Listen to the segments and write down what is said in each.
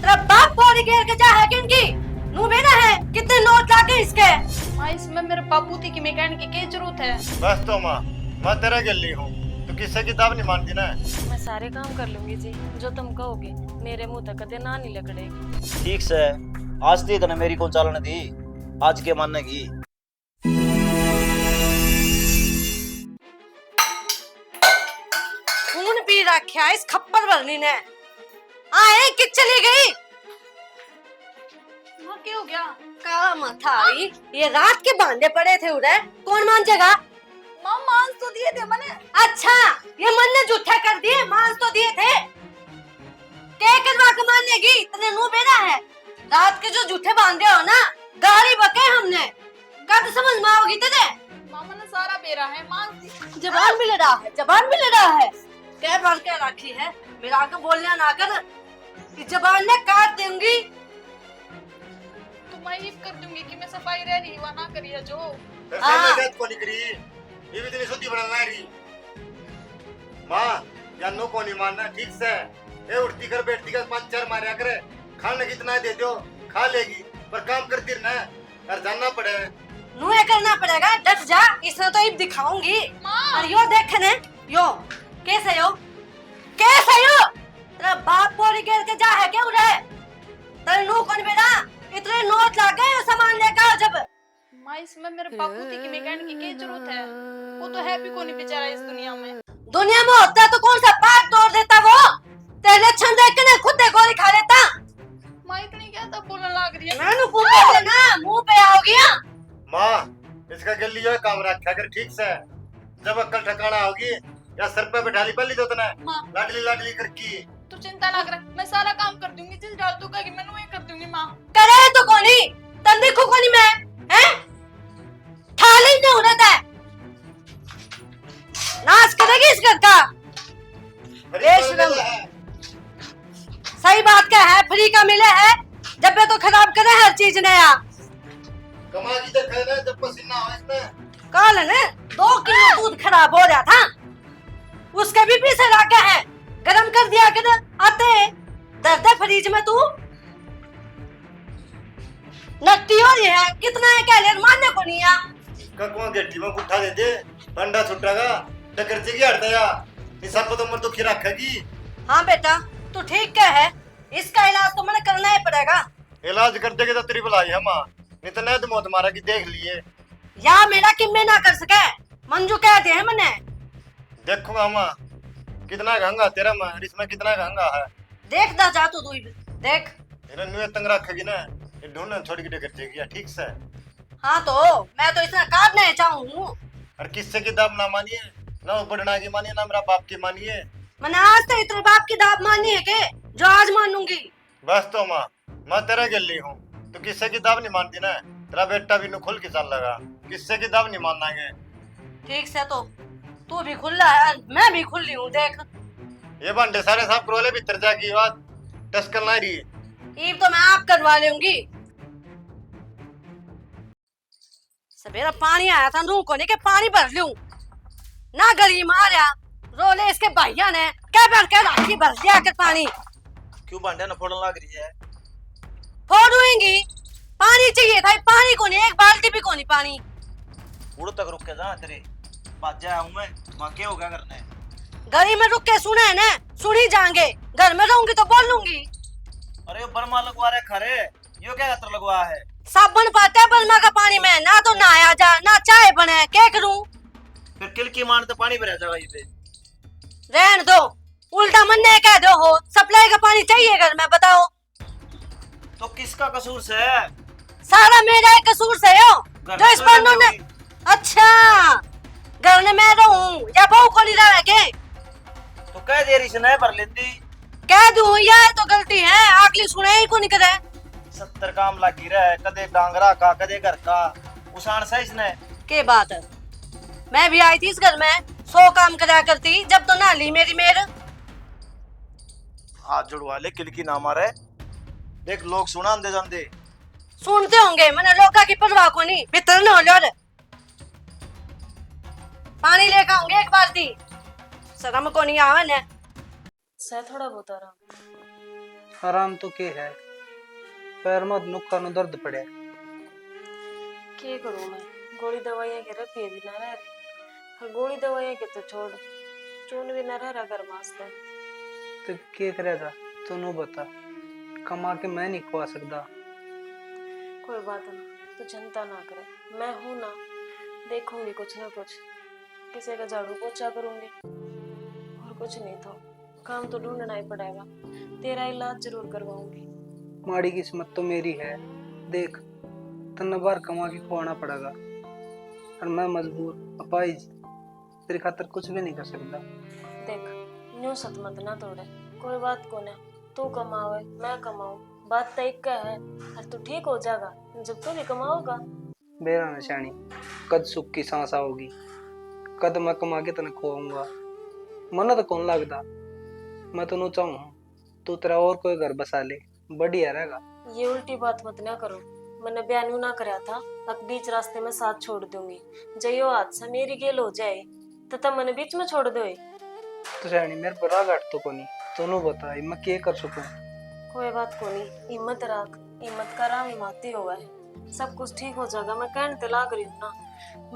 तेरा बाप पौड़ी घेर के जा है किनकी नू बेना है कितने नोट लाके इसके। माँ इसमें मेरे बापू थी कि मैकेनिक की क्या जरूरत है। बस तो माँ मैं तेरे गली हूँ तो किससे किताब नहीं मानती ना। मैं सारे काम कर लूंगी जी जो तुम कहोगे, मेरे मुंह तक कदे ना नहीं लगड़ेगी। ठीक से आज तक ने मेरी कौन चालन दी, आज के मानने की। खून पी रखा इस खप्पर भरनी ने। आए कि चली गई माँ क्या हो गया। का मथाई ये रात के बांधे पड़े थे उधर कौन मान जगह। माँ मांस तो दिए थे मैंने। अच्छा ये मन ने जूठे कर दिए मांस तो दिए थे क्या करवा के मानने की तने नू बेना है। रात के जो जूठे बांधे हो ना गाड़ी बके हमने कब समझ में आओगी तेरे। मामा ने सारा बेरा है मांस। जबान भी ले रहा है जबान भी ले रहा है क्या बार क्या रखी है मेरा आगे बोलना ना कर इस जबान ने काट दूंगी। तो मैं ये कर दूंगी कि मैं सफाई रह रही हुआ ना करिए जो। को निकली ये भी तेरी सुधी बनाना रही माँ या नो को नहीं मानना ठीक से। ये उठती कर बैठती कर 5-4 मारे करे खाने कितना दे दो खा लेगी पर काम करती रहना और जानना पड़े। नुए करना पड़ेगा डट जा इसने तो इब दिखाऊंगी। और यो देखने यो कैसे यो तेरा बाप पौड़ी घेर के जा है क्या उड़े तेरे नू कौन बेटा इतने नोट ला गए सामान लेकर जब। माँ इसमें मेरे बापू थी कि मैकेनिक की क्या जरूरत है। वो तो है भी कोई नहीं बेचारा इस दुनिया में। दुनिया में होता तो कौन सा पाप तोड़ देता वो तेरे लक्षण देख के ना खुद गोली खा लेता। माँ इतनी क्या तब बोलने लग रही है। मैंने पूछा ना मुंह पे आओगी। माँ इसका गली जो है काम रखा कर ठीक से। जब अक्ल ठिकाना होगी या सर पे बैठा ली पल्ली तो तना माँ लाडली लाडली करकी। तू चिंता ना कर मैं सारा काम कर दूंगी जिस डाल तू कहेगी मैं वही कर दूंगी। माँ करे तो कोनी तंदी को कोनी मैं हैं थाली नहीं उड़ता है नाश करेगी इस घर का। सही बात क्या है फ्री का मिले है जब तो खराब करे हर चीज नया कमा की तो खाना जब पसीना हो इसमें। कल ने 2 किलो दूध खराब हो रहा था उसके भी पीछे रखा है गरम कर दिया कर आते दर्द फ्रिज में तू नट्टी हो रही है कितना है क्या लेर मानने को नहीं आ। ककवा गेटी में गुठा दे दे पंडा छुटागा टकर चेगी हटया हिसाब तो मर तो खिरा रखेगी। हाँ बेटा तू ठीक क्या है इसका इलाज तो मैंने करना ही पड़ेगा। इलाज कर देगे तो तेरी बुलाई है माँ नहीं तो नहीं तो मौत मारा की देख लिए। या मेरा किम्मे ना कर सके मंजू कह दे है मैंने। देखूंगा माँ कितना गंगा तेरा माँ इसमें कितना गंगा है देखता जा तू देख। इन्हें नुए तंग रखेगी ना ये ढूंढना छोड़ के टकर चेगी ठीक से। हाँ तो मैं तो इतना काटना चाहूँ और किससे की दाब ना मानिए ना बढ़ना की मानिए ना मेरा बाप की मानिए। मैंने आज तक इतने बाप की दाब मानी है के जो आज मानूंगी। बस तो माँ मैं तेरा गली हूँ तो किससे की दाब नहीं मानती ना। तेरा बेटा भी खुल के चल लगा किससे की दाब नहीं मानना है। ठीक से तो तू भी खुला है मैं भी खुली हूँ देख। ये बंडे सारे साहब क्रोले भीतर जाके बात टस्कल ना रही ईब तो मैं आप करवा लूंगी। सवेरा पानी आया था नू को नहीं के पानी भर लूं ना गली मारा रोले इसके भैया ने क्या भर के राखी भर दिया कर पानी। क्यों भांडे न फोड़न लग रही है। फोड़ूंगी पानी चाहिए था पानी को नहीं एक बाल्टी भी को नहीं पानी। उड़ तक रुक के जा तेरे बात जाया हूँ मैं माँ क्या होगा करने। गली में रुक के सुने ना सुनी जाएंगे घर में रहूंगी तो बोल लूंगी। अरे ये बर्मा लगवा रहे खरे यो क्या गत्र लगवा है। साबुन पाते है बलमा का पानी में ना तो नहाया जा ना चाय बने क्या करूं। फिर किलकी मारने तो पानी भरा जाएगा ये पे। रहन दो उल्टा मन ने कह दो हो सप्लाई का पानी चाहिए घर में बताओ। तो किसका कसूर से है। सारा मेरा ही कसूर से हो जो इस पर ने। अच्छा घर में मैं रहूं या बहू को नहीं रहे के तो कह दे रही से नहीं भर लेती। कह दूं या तो गलती है आखिरी सुने ही को नहीं करे। 70 काम लगी रहे कदे डांगरा का कदे घर का उसान सही इसने के बात है मैं भी आई थी इस घर में 100 काम करा करती जब तो ना ली मेरी मेर। हाथ जुड़वा ले किलकी ना मारे देख लोग सुना दे जान दे। सुनते होंगे मैंने लोका की परवाह को नहीं भीतर न हो लो पानी लेकर आऊंगे एक बाल्टी शर्म को नहीं आवे ने सह थोड़ा बहुत आ रहा। आराम तो के है, पैर में नुक्का नु दर्द पड़े। क्या करूं मैं? गोली दवाइयाँ के रपिए भी ना रह रही, और गोली दवाइयाँ के तो छोड़, चून भी ना रह रहा घर वास्ते। तो के करेगा तू नु बता, कमा के मैं नहीं खवा सकता। कोई बात ना, तू चिंता ना करे, मैं हूं ना, देखूंगी कुछ ना कुछ, किसी का झाड़ू पोछा करूंगी, और कुछ नहीं तो काम तो ढूंढना ही पड़ेगा, तेरा इलाज जरूर करवाऊंगी। माड़ी किस्मत तो मेरी है, देख तन्ने बार कमा के खुआना पड़ेगा, और मैं मजबूर अपाइज तेरी खातर कुछ भी नहीं कर सकता। देख, न्यू सत मत ना तोड़े, कोई बात को ना, तू कमावे मैं कमाऊं, बात तो एक का है, और तू ठीक हो जाएगा जब तू भी कमाओगा। बेरा निशानी, कद सुख की सांस आओगी, कद मैं कमा के तने खुआऊंगा। मन तो कौन लगता, मैं तो नु चाहूं तू तेरा और कोई घर बसा ले, बढ़िया रहेगा। ये उल्टी बात मत ना करो, मैंने बयान ना कराया था अब बीच रास्ते में साथ छोड़ दूंगी, जयो हादसा मेरी गेल हो जाए तो तब मैंने बीच में छोड़ दो। तो शानी मेरे पर राग हट तो कोनी, तू बता मैं क्या कर सकूं। कोई बात को नहीं, हिम्मत रख, हिम्मत का राम हिमाती हुआ है, सब कुछ ठीक हो जाएगा। मैं कहने तो लाग रही हूँ ना,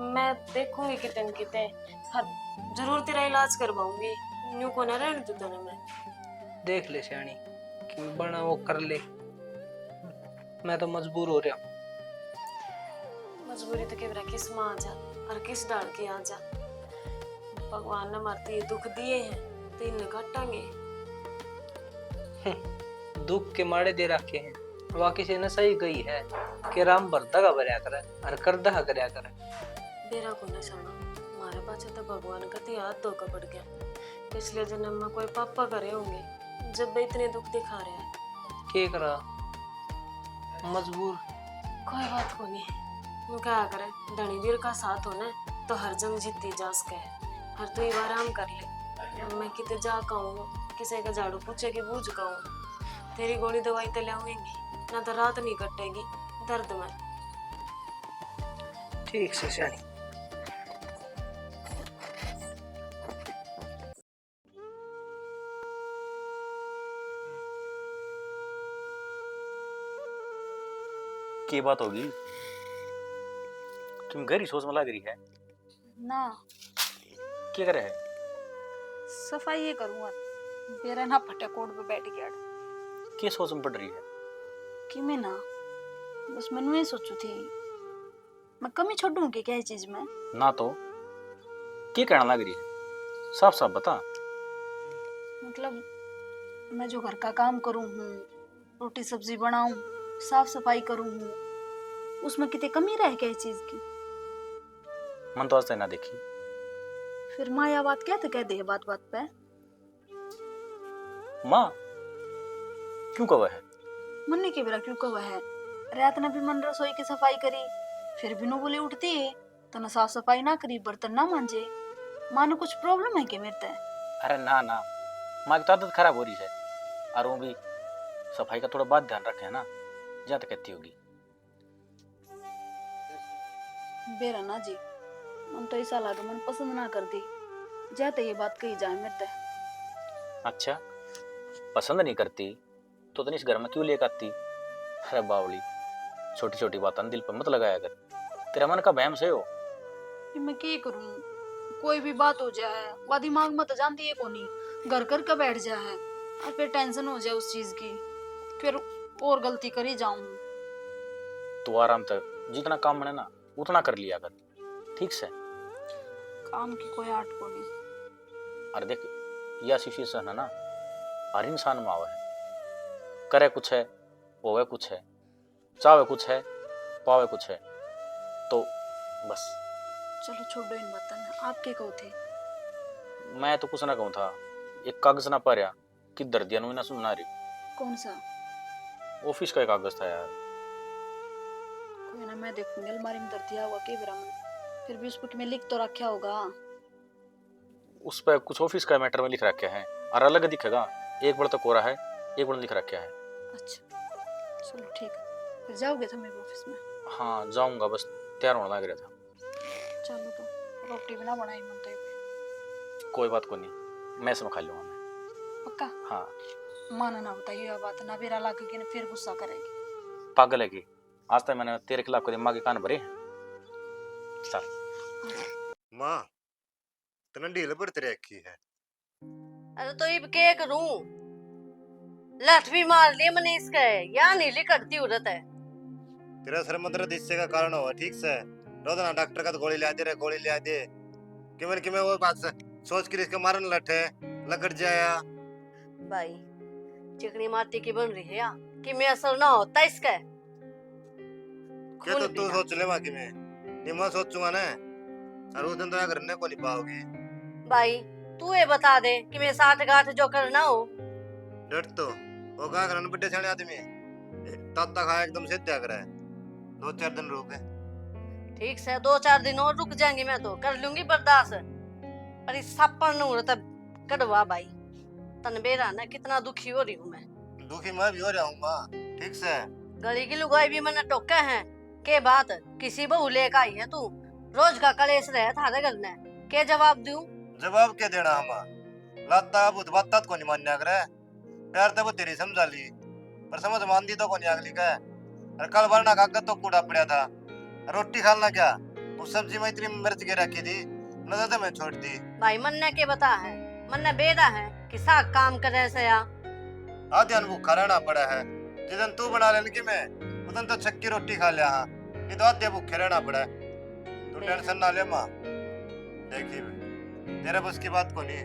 मैं देखूंगी कितने न कितने, हर जरूर तेरा इलाज करवाऊंगी, न्यू को ना रहने दूं तने मैं। देख ले शानी कि बना वो कर ले, मैं तो मजबूर हो रहा हूँ। मजबूरी तो केवरा किस माँ आ जा और किस डाल के आ जा, भगवान ने मारते ये दुख दिए हैं तो इन्हें काटांगे। दुख के मारे दे रखे हैं, वह किसी ने सही गई है कि राम भरता का भरया करे और करदा करया करे। बेरा को न सुनो, हमारे पास तो भगवान का तो याद धोखा पड़ गया, पिछले जन्म में कोई पापा करे होंगे जब वे इतने दुख दिखा रहे हैं। के करा मजबूर। कोई बात को नहीं, वो क्या करे, धनी वीर का साथ होना तो हर जंग जीती जा सके, हर तू एक बार आराम कर ले, मैं किते जा कहूँ, किसी का झाड़ू पूछे कि बूझ कहूँ, तेरी गोली दवाई तो लाऊंगी ना, तो रात नहीं कटेगी दर्द में। ठीक से शानी। की बात होगी, तुम गहरी सोच में लग रही है ना, क्या करे है? सफाई ये करूँगा, मेरा ना फटे कोट पे बैठ गया क्या सोच में पड़ रही है? कि मैं ना, बस मैंने ये सोचू थी मैं कमी छोड़ूं कि क्या चीज में ना तो क्या कहना लग रही है, साफ साफ बता। मतलब मैं जो घर का काम करूं हूँ, रोटी सब्जी बनाऊं, साफ सफाई करूं हूँ, उसमें कितनी कमी रह क्या चीज की। मन तो आज तक ना देखी। फिर माँ या बात क्या तो कह दे बात बात पे। माँ क्यों कहा है? मन ने के बेरा क्यों कहा है, रात ने भी मन रसोई की सफाई करी, फिर भी नो बोले उठती है तो ना साफ सफाई ना करी, बर्तन ना मांजे। माँ ने कुछ प्रॉब्लम है क्या मेरे ते? अरे ना ना, माँ की तो आदत खराब हो रही है, और वो भी सफाई का थोड़ा बात ध्यान रखे है ना, ज्यादा कहती होगी। बेरा ना जी, मन तो ऐसा लगा मन पसंद ना कर दी, जाते ये बात कही जाए मेरे ते। अच्छा, पसंद नहीं करती तो इस घर में क्यों लेकर आती? अरे बावली, छोटी छोटी बातें दिल पर मत लगाया कर, तेरा मन का बहम से हो। कि मैं क्या करूं, कोई भी बात हो जाए वह दिमाग में तो जानती है कोनी, घर कर के बैठ जाए और फिर टेंशन हो जाए उस चीज की, फिर और गलती कर ही जाऊं। तू आराम तक जितना काम बने ना उतना कर लिया कर, ठीक से। काम की कोई आट को नहीं। और देख, यह सिचुएशन है ना, हर इंसान में आवे है, करे कुछ है होवे कुछ है, चाहे कुछ है पावे कुछ है, तो बस। चलो छोड़ो इन बातों, आप क्या कहो थे? मैं तो कुछ ना कहूँ था, एक कागज ना पा रहा कि दर्दिया ना सुनना रही। कौन सा? ऑफिस का एक कागज था यार। कोई ना, मैं देखूंगी अलमारी में दर्दिया हुआ के ब्राह्मण, फिर भी उस पर मैं लिख तो रखा होगा। उस पर कुछ ऑफिस का मैटर में लिख रखा है, और अलग दिखेगा, एक बार तो कोरा है, एक बार लिख रखा है। अच्छा चलो ठीक है, फिर जाओगे तुम मेरे ऑफिस में? हाँ जाऊंगा, बस तैयार होने लग रहा था। चलो तो रोटी बना बनाई मन तो। कोई बात को नहीं, मैं इसमें खा लूंगा मैं। पक्का? हाँ। माना ना बताइए यह बात, ना बेरा लाग के फिर गुस्सा करेगी। पागल है की, आज तक मैंने तेरे खिलाफ कोई दिमाग के कान भरे हैं? चल माँ तने ढील पड़ती रखी है। अरे तो अब क्या करूं, लाठ भी मार लिए मैंने इसका है, या नीली करती उड़त है। तेरा सर में दर्द इससे का कारण हुआ ठीक से, रोज ना डॉक्टर का तो गोली ला दे रे, गोली ला दे कि मैं वो बात से सोच के इसके मारन लटे लगड़ जाया। भाई चिकनी माटी की बन रही है या कि मैं असर ना होता इसका। क्या तो तू सोच ले बाकी मैं ये मैं सोचूंगा ना, और उस दिन तो घर ने को नहीं पाओगी। भाई तू ये बता दे कि मैं साथ गांठ जो करना हो। डर तो वो कहा करन बड़े सियाने आदमी ताता खाया एकदम से त्याग रहा है, 2-4 दिन रुक। ठीक से 2-4 दिन और रुक जाएंगी, मैं तो कर लूंगी बर्दाश्त, पर इस सापन नूर तब कड़वा भाई। तन बेरा ना कितना दुखी हो रही हूँ मैं। दुखी मैं भी हो रहा हूँ माँ ठीक से। गली की लुगाई भी मैंने टोके हैं के बात किसी बहू लेकर आई है तू, रोज का कलेश रहे थारे घर ने, के जवाब दूं? जवाब क्या देना हम, लाता बुत बात को नहीं मान्या करे, प्यार तो वो तेरी समझा ली पर समझ मान दी तो को नहीं अगली का। और कल वरना कागज तो कूड़ा पड़ा था, रोटी खाना क्या उस सब्जी में इतनी मिर्च के रखी थी, नजर तो मैं छोड़ दी। भाई मन्ने के बता है, मन्ने बेरा है कि साग काम करे से या आध्यान भूखा रहना पड़ा है, जिदन तू बना लेने की मैं उदन तो छक्की रोटी खा लिया। हाँ ये तो आध्या भूखे रहना पड़ा है, तू टेंशन ना ले माँ। देखी तेरे बस की बात को नहीं,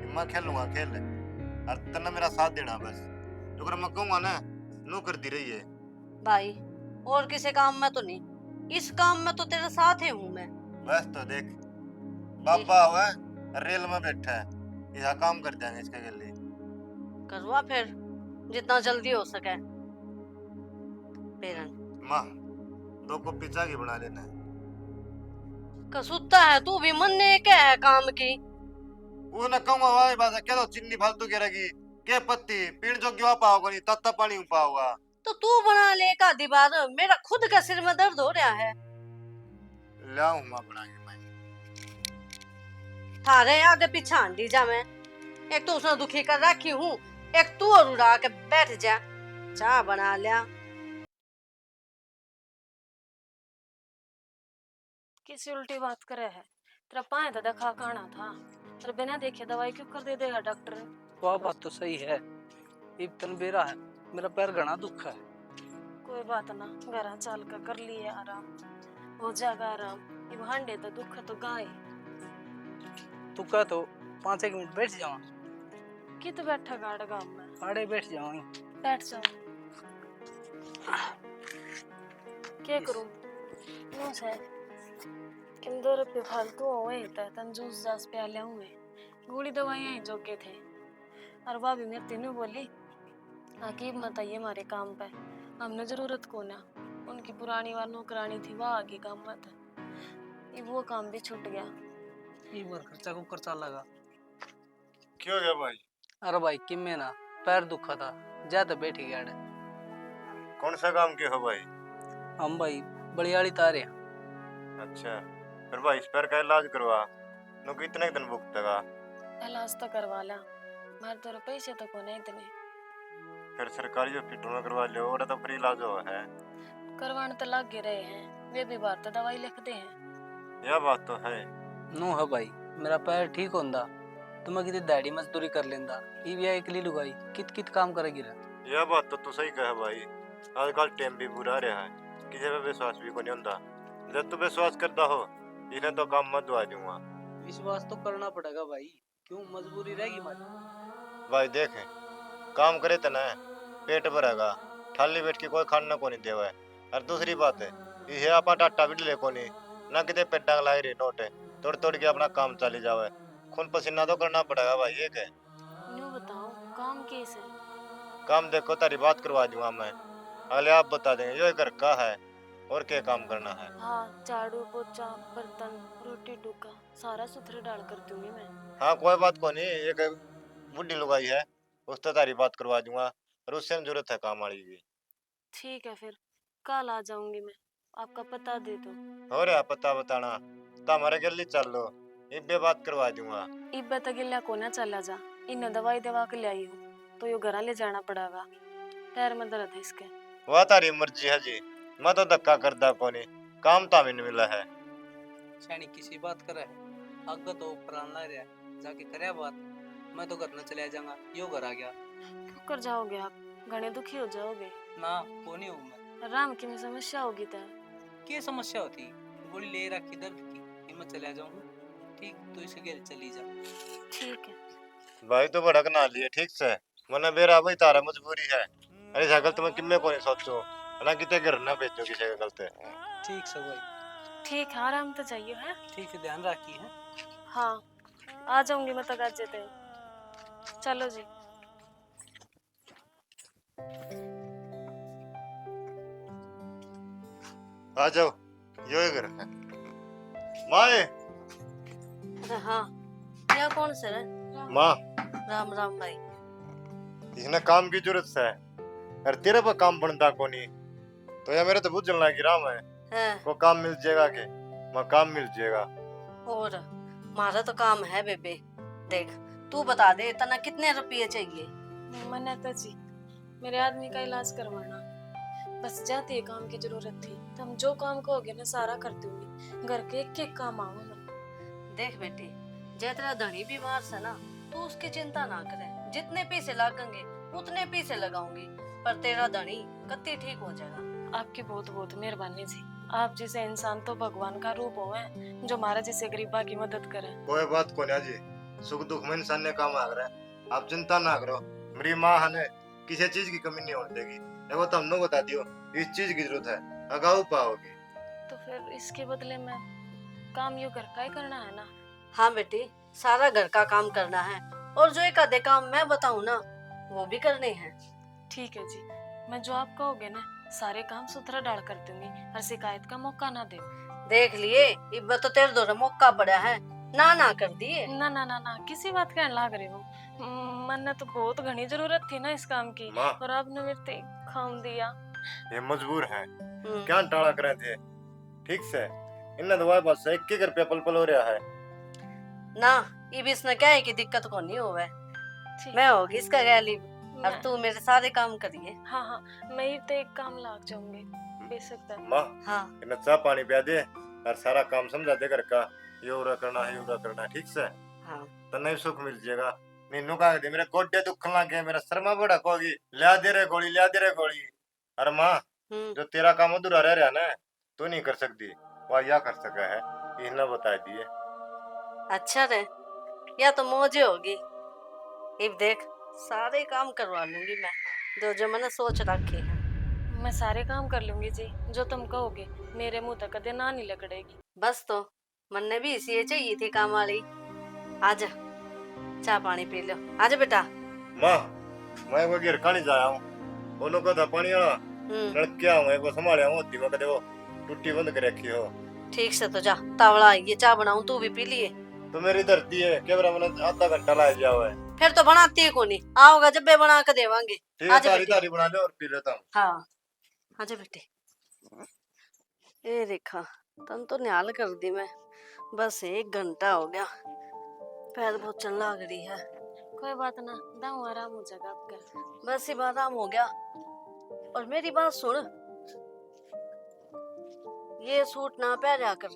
मैं खेलूंगा खेल, और तन्ने मेरा साथ देना बस, जो कर मैं कहूंगा ना नू करती रही है। भाई और किसी काम में तो नहीं, इस काम में तो तेरे साथ ही हूँ मैं। बस तो देख बाबा हुआ रेल में बैठा है, यह काम कर देंगे इसके गले। करवा फिर जितना जल्दी हो सके। पेरन माँ 2 कॉपी चाय की बना लेना। कसूता है तू भी, मन्ने क्या है काम की। वो न कहूंगा भाई बात क्या तो चिन्नी फालतू के रगी के पत्ती पीण जो क्यों पाओगा नहीं तत्ता पानी पाओगा। तो तू बना ले का दीवार, मेरा खुद का सिर में दर्द हो रहा है। लाऊं माँ बना के मैं। थारे आगे पीछे आंडी जा मैं, एक तो उसने दुखी कर रखी हूँ, एक तू और उड़ा के बैठ जा। चाय बना लिया। किसी उल्टी बात करे है, तेरा पाए तो देखा खाना था, तेरे बिना देखे दवाई क्यों कर दे देगा डॉक्टर? वह बात तो सही है, इब तन बेरा है, मेरा पैर घना दुख है। कोई बात ना, घर चाल कर लिए आराम, हो जाएगा आराम। ये हांडे तो दुख तो गाय। तू कह तो 5-1 मिनट बैठ जाओ। कित बैठा गाड़ गाँव में? आड़े बैठ जाओ। बैठ जाओ। क्या करूं? नो से किन 2 रुपये फालतू हुए थे, तन जूस जास पे आले हुए, गोली दवाइयाँ ही जोगे थे। और भाभी मेरे तीनों बोली आकी मत आइए हमारे काम पे, हमने जरूरत को ना। उनकी पुरानी वार नौकरानी थी, वह आगे काम में था, ये वो काम भी छूट गया। ये बार खर्चा को खर्चा लगा। क्यों हो गया भाई? अरे भाई किम्मे ना पैर दुखा था, ज्यादा बैठ गया। कौन सा काम के हो भाई? हम भाई बड़ियाली तारे। अच्छा फिर भाई इस पैर का इलाज करवा, नो कितने दिन भुगतेगा? इलाज तो करवा ला, मारे तो पैसे तो को नहीं इतने। फिर सरकारी हॉस्पिटल में करवा लो, और तो फ्री इलाज हुआ है। करवाने तो लग ही रहे हैं, वे भी बार तो दवाई लिखते हैं। यह बात तो है। नो है भाई, मेरा पैर ठीक होंदा तो मैं कितनी दाढ़ी मजदूरी कर लेंदा। ये भी एकली लुगाई कित कित काम करेगी रे। यह बात तो तू सही कहा भाई, आजकल टाइम भी बुरा रहा है, किसी पे विश्वास भी को नहीं होता। जब तू विश्वास करता हो इन्हें तो काम मत दुआ दूंगा। विश्वास तो करना पड़ेगा भाई, क्यों मजबूरी रहेगी हमारी। भाई देख काम करे तो ना पेट भरेगा, थाली बैठ के कोई खाना को नहीं देवा है। और दूसरी बात है ये आपा टाटा भी ले को नहीं ना, कितने पेटा लाई रही नोट तोड़ तोड़ के अपना काम चली जावे, खून पसीना तो करना पड़ेगा भाई। ये क्या न्यू बताओ काम कैसे? काम देखो तारी बात करवा दूंगा मैं, अगले आप बता देंगे ये घर का है और क्या काम करना है। हाँ झाड़ू पोछा बर्तन रोटी टुका सारा सुथरे डाल कर दूंगी मैं। हाँ कोई बात को नहीं, एक बुढ़ी लुगाई है उससे तारी बात करवा दूंगा, और उससे जरूरत है काम वाली की। ठीक है फिर कल आ जाऊंगी मैं, आपका पता दे दो। हो रहा पता बताना तो हमारे गली चल लो, इब्बे बात करवा दूंगा। इब्बे तक गिल्ला को ना चला जा, इन दवाई दवा के ले आई हूँ। तो यो घरा ले जाना पड़ेगा। पैर में दर्द है इसके। वह तारी मर्जी है जी, मैं तो धक्का करदा कोनी, काम तो हमें मिला है। सैनी किसी बात करे आगे तो प्राण ला रहा जाके करे बात। मैं तो घर न चले जाऊंगा, यो घर आ गया। क्यों कर जाओगे आप? घने दुखी हो जाओगे। ना वो नहीं हूँ मैं। राम की में समस्या होगी तो क्या समस्या होती? गोली ले रखी दर्द की, ये मैं चले जाऊँ। ठीक तो इसे गेल चली जा। ठीक है। भाई तो भड़क ना लिए ठीक से, वरना मेरा भाई तारा मजबूरी है। अरे सागल तुम्हें किम्मे कोनी सोचो, ना किते घर ना भेजो किसी के गलते। ठीक से भाई। ठीक है, आराम तो चाहिए है। ठीक है, ध्यान रखी है। हाँ, आ जाऊंगी मैं तक आज जेते। चलो जी। आ जाओ, यो ही घर है। माए, अरे हाँ, क्या कौन से रे? माँ, राम राम भाई। इसने काम की जरूरत है। अरे तेरे पर काम बनता कोनी, तो या मेरे तो बुझ जलना की राम है। हैं, को काम मिल जाएगा के, मैं काम मिल जाएगा। और हमारा तो काम है बेबे। देख, तू बता दे तना कितने रुपये चाहिए? मैंने तो जी मेरे आदमी का इलाज करवाना, बस जाती है काम की जरूरत थी। तो हम जो काम कहोगे ना सारा कर दूंगी। घर के एक एक काम आओ मन। देख बेटी, जे तेरा धनी बीमार से ना, तू उसकी चिंता ना करे। जितने पैसे लागेंगे उतने पैसे लगाऊंगी, पर तेरा धनी कत्ती ठीक हो जाएगा। आपकी बहुत बहुत मेहरबानी जी। आप जैसे इंसान तो भगवान का रूप हो है, जो हमारा जैसे गरीबा की मदद करे। कोई बात को नहीं जी, सुख दुख में इंसान ने काम आ रहा है। आप चिंता ना करो, मेरी माँ है किसी चीज की कमी नहीं होने देगी। वो तो हमने बता दियो, इस चीज की जरूरत है, अगाऊ पाओगी। तो फिर इसके बदले में काम यो घर का ही करना है ना? हाँ बेटी, सारा घर का काम करना है, और जो एक आधे काम मैं बताऊँ ना, वो भी करने हैं। ठीक है जी, मैं जो आप कहोगे ना सारे काम सुथरा डाल कर दूंगी। हर शिकायत का मौका ना दे। देख लिए, इब तो तेरे दो मौका पड़ा है, ना कर दिए। ना ना ना ना, किसी बात कहने लाग रही हूँ। मैंने तो बहुत घनी जरूरत थी ना इस काम की, माँ, और आपने मेरे ते काम दिया। ये मजबूर है, क्या टाला करे थे। ठीक से इन दवाई बस 1 रुपया पल पल हो रहा है ना। इब इसने क्या है कि दिक्कत को नहीं होवे, ठीक। मैं होगी इसका गैलिब। अब मैं- तू मेरे सारे काम करिए। हाँ हाँ, मैं ही तो एक काम लाग जाऊंगी बेशक। माँ। हाँ इन्हें चाह पानी पिया दे और सारा काम समझा दे घर का, ये उरा करना है, उरा करना है। ठीक से हाँ, तन्ने भी सुख मिल जाएगा। नीनू का दे मेरे गोड्डे दुखन लग गए, मेरा सरमा बड़ा कोगी, लिया दे रे गोली, लिया दे रे गोली। अरे माँ, जो तेरा काम अधूरा रह रहा ना, तू नहीं कर सकती, वह या कर सका है, इन्हें बता दिए। अच्छा रे, या तो मौजे होगी। इब देख, सारे काम करवा लूंगी मैं, जो मैंने सोच रखी है। मैं सारे काम कर लूंगी जी, जो तुम कहोगे। मेरे मुंह तक कदे ना नहीं लगड़ेगी। बस तो मन्ने भी इसी चाहिए थी काम वाली। आजा, चाय पानी पी लो। आजा बेटा। माँ, मैं वो गिर का नहीं जाया हूँ, दोनों का था पानी वाला लड़किया हूँ, एक वो संभालिया हूँ, होती मैं कदे वो टूटी बंद कर रखी हो। ठीक से तो जा, तावड़ा ये चाय बनाऊं, तू भी पी लिए। तो मेरी धरती है, कैमरा मैंने आधा घंटा ला दिया हुआ है। फिर तो बनाती है कोनी, आओगा जब बे बना के देवांगे। ठीक है, आजा तारी बेटी। तारी बना ले और पी लेता हूँ। हाँ, आजा बेटे। ए रेखा, तन तो न्याल कर दी मैं, बस 1 घंटा हो गया, पैर बहुत चल लग रही है। कोई बात ना, दाऊ आराम हो जाएगा आपका। बस ही आराम हो गया। और मेरी बात सुन, ये सूट ना पहना कर,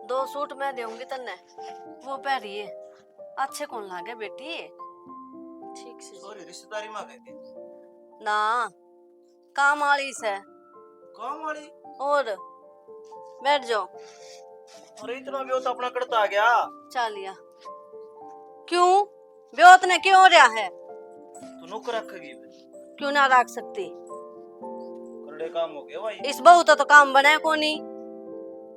2 सूट मैं देऊंगी तन्ने, वो पहनिए। अच्छे कौन लागे बेटी? ठीक से। सॉरी, रिश्तेदारी में गए थे। ना, काम वाली से। काम वाली? और बैठ जाओ। अरे इतना भी हो तो अपना करता आ गया। चालिया क्यों? ब्योत ने क्यों हो रहा है? तू नौकर रखेगी? क्यों ना रख सकती? करड़े काम हो गए भाई। इस बहू तो काम बने कोनी।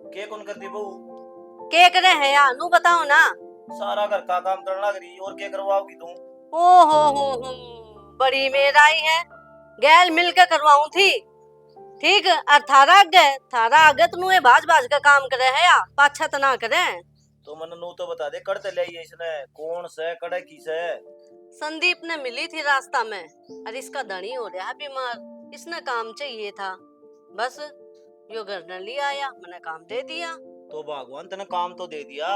के कौन करती बहू? के करे है यार, नू बताओ ना। सारा घर का काम करने लग रही, और क्या करवाओगी तू? ओ हो, बड़ी मेराई है, गैल मिल के करवाऊं थी। ठीक, और थारा आगे तुम ये बाज का काम करे है या पाछा तो ना करे। तो मन नू तो बता दे, करते ले इसने कौन से कड़े की से? संदीप ने मिली थी रास्ता में, और इसका धनी हो रहा है बीमार, इसने काम चाहिए था, बस यो घर न लिया आया, मैंने काम दे दिया। तो भगवान तेने काम तो दे दिया,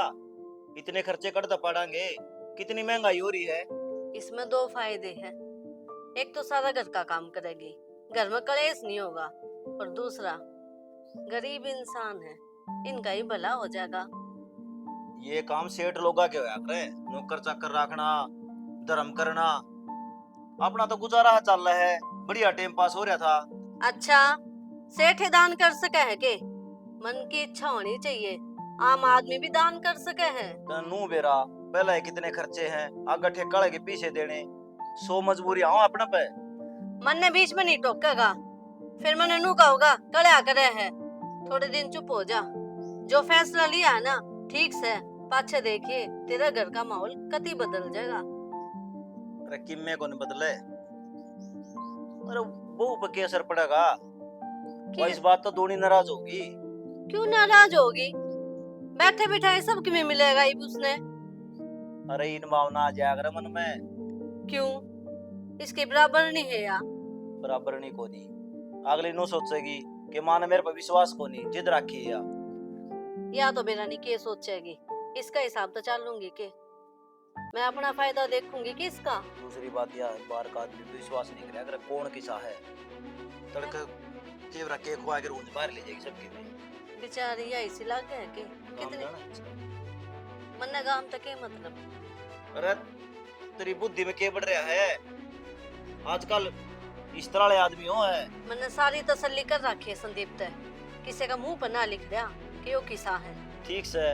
इतने खर्चे करते पड़ेंगे, कितनी महंगाई हो रही है। इसमें 2 फायदे हैं। एक तो सारा घर का काम करेगी, घर में कलेश नहीं होगा, और दूसरा गरीब इंसान है, इनका ही भला हो जाएगा। ये काम सेठ लोगा के होया करे, नौकर चाकर रखना, धर्म करना। अपना तो गुजारा चल रहा है, बढ़िया टाइम पास हो रहा था। अच्छा, सेठ दान कर सके है के? मन की इच्छा होनी चाहिए, आम आदमी भी दान कर सके है। नू बेरा पहले कितने खर्चे हैं, आगे ठेका के पीछे देने, 100 मजबूरी आओ अपने पे। मन ने बीच में नहीं टोकेगा, फिर मैंने नू कहोगा कड़ा करे है। थोड़े दिन चुप हो जा, जो फैसला लिया है ना ठीक से, पाछे देखिए तेरा घर का माहौल कति बदल जाएगा। अरे किम्मे को नहीं बदले, अरे बहू पे क्या असर पड़ेगा? और इस बात तो दोनों नाराज होगी। क्यों नाराज होगी? बैठे बिठाए सब में मिलेगा ही उसने। अरे इन भावना आ जाएगा मन में। क्यों? इसके बराबर नहीं है या? बराबर नहीं को नहीं, अगली नो सोचेगी कि माँ ने मेरे पर विश्वास को नहीं, जिद रखी है या तो मेरा नहीं के सोचेगी, इसका हिसाब तो चाल लूंगी के मैं अपना फायदा देखूंगी कि इसका। दूसरी बात यह है, बाहर का आदमी तो विश्वास नहीं करे, अगर कौन किसा है तड़के केवरा के खुआ के रोज बाहर ले जाएगी सबके में। बेचारी या इसी लागे है कि कितने मन गाम तक के मतलब। अरे तेरी बुद्धि में क्या बढ़ रहा है? आजकल इस तरह वाले आदमी हो है। मैंने सारी तसल्ली कर रखी है संदीप ते, किसी का मुंह पर ना लिख दिया कि वो किसा है। ठीक से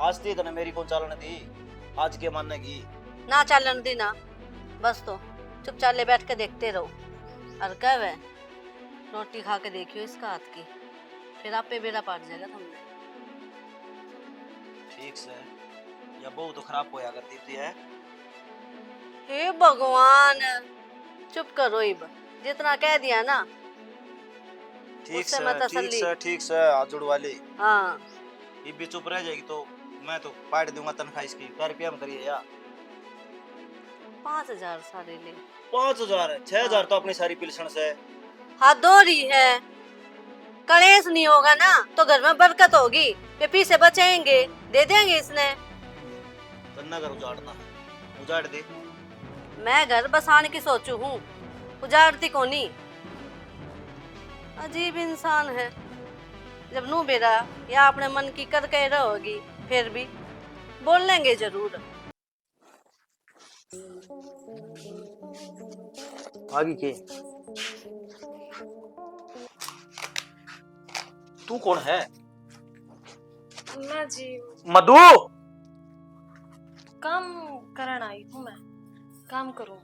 आज थी तने मेरी कौन चालन दी, आज के मानने की ना चालन दी ना, बस तो चुप चाले बैठ के देखते रहो। और कब है रोटी खा के देखियो इसका हाथ की, फिर आप पे बेड़ा पाट जाएगा तुमने। ठीक से या बहु तो खराब होया करती थी है। हे भगवान, चुप करो इब, जितना कह दिया ना। ठीक उससे मैं तसल्ली। ठीक से हाथ जुड़वा ले। हाँ, ये भी चुप रह जाएगी तो मैं तो पाट दूंगा तनख्वाह इसकी। क्या रुपया में करिए यार? 5000 सारे ले। 5000 6000 तो अपनी सारी पिलसन से। हाथ धो रही है, कलेश नहीं होगा ना तो घर में बरकत होगी, पे पीछे बचेंगे, दे देंगे इसने। तन्ना घर उजाड़ना है, उजाड़ दे। मैं घर बसाने की सोचू हूँ, उजाड़ती को नहीं। अजीब इंसान है, जब नू बेरा या अपने मन की कर कह रहोगी फिर भी बोल लेंगे जरूर। आगे के तू कौन है? मैं जी मधु, काम करन आई हूँ, मैं काम करूँ।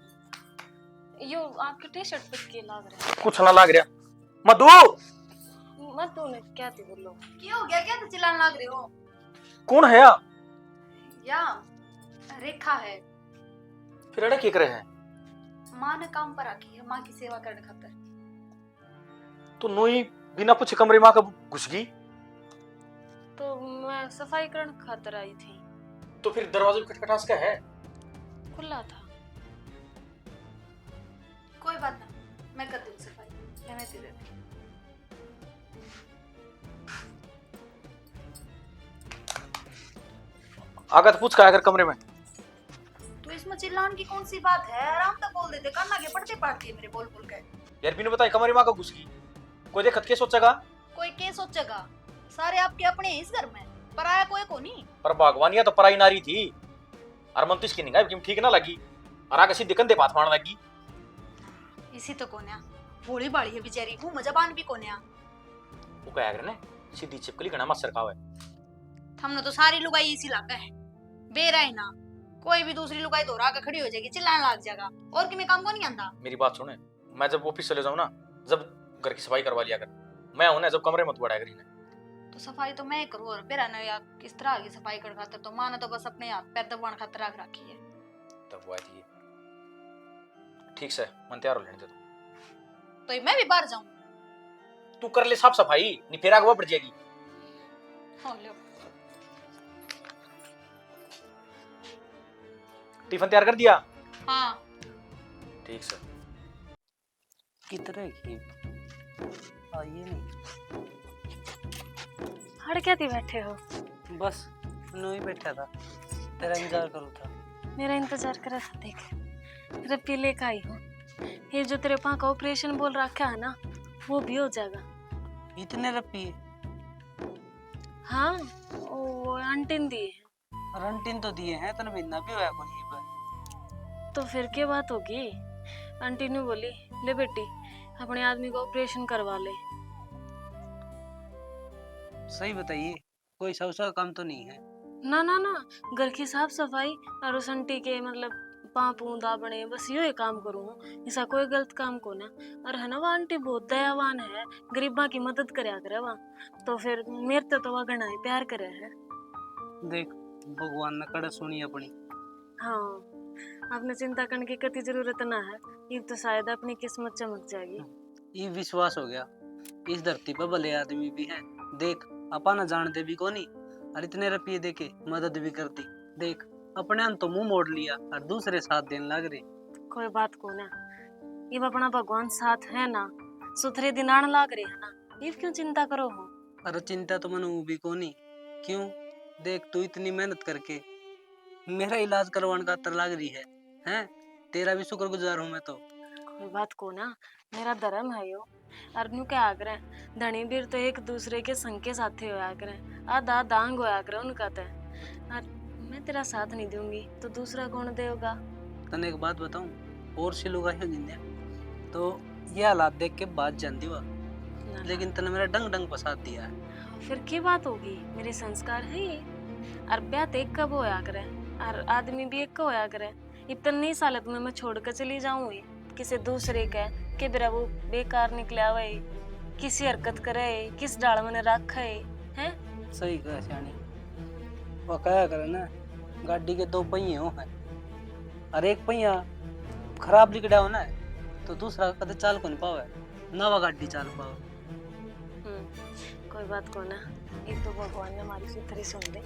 यो आपके टी शर्ट पे के लाग रहा है। कुछ ना लाग रहा। मधु, मत तूने क्या थी बोलो। क्या हो गया? क्या तो चिल्लाने लग रहे हो? कौन है या? या रेखा है, फिर अड़े क्या करे है? माँ ने काम पर रखी है, माँ की सेवा करने खातिर। तू नोई बिना पूछे कमरे माँ का घुस गई? तो मैं सफाई करने खातिर आई थी। तो फिर दरवाजे खटखटास का है? खुला था। कोई बात ना, मैं कर दूँ सफाई, रहने दे देती। आगा तो पूछ का अगर कमरे में। तो इसमें चिल्लाने की कौन सी बात है? आराम से बोल देते, कान आगे पड़ते पड़ती है मेरे बोल बोल के। यार बिना बताए कमरे माँ का घुस गई, कोई देखत के सोचेगा? कोई के सोचेगा? सारे आपके अपने हैं इस घर में, पराया कोई को नहीं। पर बागवानिया तो पराई नारी थी, और मन तो इसकी निगाह भी ठीक ना लगी, और आगे सीधे कंधे पाथ मारने लगी। इसी तो कोन्या भोली बाड़ी है बेचारी, हूँ मजबान भी कोन्या। वो क्या करे ने सीधी चिपकली गणा मत सरकावे। हमने तो सारी लुगाई इसी लाका है, बेरा है ना। कोई भी दूसरी लुगाई तो आके खड़ी हो जाएगी, चिल्लाने लग जाएगा, और कि मैं काम को नहीं आंदा। मेरी बात सुने, मैं जब ऑफिस चले जाऊँ ना, जब घर की सफाई करवा लिया कर, मैं हूं ना जब कमरे मत बढ़ाया करी तो सफाई तो मैं करूँ, और बेरा ने यार किस तरह की सफाई कर खातिर तो माँ ने तो बस अपने हाथ पैर दबाने खातिर रख रखी है। तब वो आई थी। ठीक से मन तैयार हो लेने दे तो मैं भी बाहर जाऊं? तू कर ले साफ सफाई, नहीं फिर आगे वो बढ़ जाएगी। हाँ लो। टिफिन तैयार कर दिया? हाँ। ठीक से। कितने की आइए नहीं, हड़ क्या थी बैठे हो? बस नो ही बैठा था, तेरा इंतजार करूँ था। मेरा इंतजार करा था, देख तेरा पीले का आई हूँ। ये जो तेरे पापा का ऑपरेशन बोल रखा है ना, वो भी हो जाएगा। इतने रुपये? हाँ, वो आंटी ने दिए हैं। रंटीन तो दिए हैं, तने बिना भी होया कोनी पर। तो फिर क्या बात होगी? आंटी ने बोली, ले बेटी अपने आदमी का ऑपरेशन करवा ले। सही बताइए, कोई सौसा का काम तो नहीं है? ना ना ना, घर की साफ सफाई और उस आंटी के मतलब पाँव दाबने, बस यो ही काम करूँ। ऐसा कोई गलत काम को ना। और है ना, वो आंटी बहुत दयावान है, गरीबा की मदद करया करे वहाँ। तो फिर मेरे तो वह घना ही प्यार करे है। देख, भगवान ने कड़ा सुनी अपनी। हाँ, आपने चिंता करने की कति जरूरत ना है। ये तो शायद अपनी किस्मत चमक जाएगी। ये विश्वास हो गया, इस धरती पर भले आदमी भी है। देख, अपा न जानते भी कोनी, और इतने रुपये देके मदद भी करती। देख, अपने अन तो मुंह मोड़ लिया और दूसरे साथ देने लग रहे। कोई बात को ना, ये अपना भगवान साथ है ना, सुथरे दिन आने लाग रहे है ना, ये क्यों चिंता करो हो? अरे चिंता तो मनु भी कोनी। क्यों? देख, तू इतनी मेहनत करके मेरा इलाज करवाने का तर लग रही है, हैं? तेरा भी शुक्रगुजार हूँ मैं तो। कोई बात को ना, मेरा धर्म है यो। और न्यू क्या आग्रह, धनी बीर तो एक दूसरे के संग के साथे होया करे, आधा दांग होया करे उनका ते। और मैं तेरा साथ नहीं दूंगी तो दूसरा कौन देगा? तने एक बात बताऊं, और सी लोग आए जिंदे तो ये हालात देख के बात जानती हुआ, लेकिन तने मेरा डंग डंग पसाद दिया है। फिर क्या बात होगी? मेरे संस्कार है ये। और ब्याह तो एक कब होया करे, और आदमी भी एक का होया करे। इतनी सालत में मैं छोड़ कर चली जाऊंगी किसी दूसरे का के बेरा वो बेकार निकला हुआ, किसी हरकत करे, किस डाल मैंने रखा है? सही कहा सियानी। वो कहा करे ना, गाड़ी के दो पहिए हो हैं, और एक पहिया खराब निकला हो ना, तो दूसरा कदे चाल को नहीं पावे, नवा गाड़ी चाल पावे। कोई बात को ना, एक तो भगवान ने हमारी सुथरी सुन दे।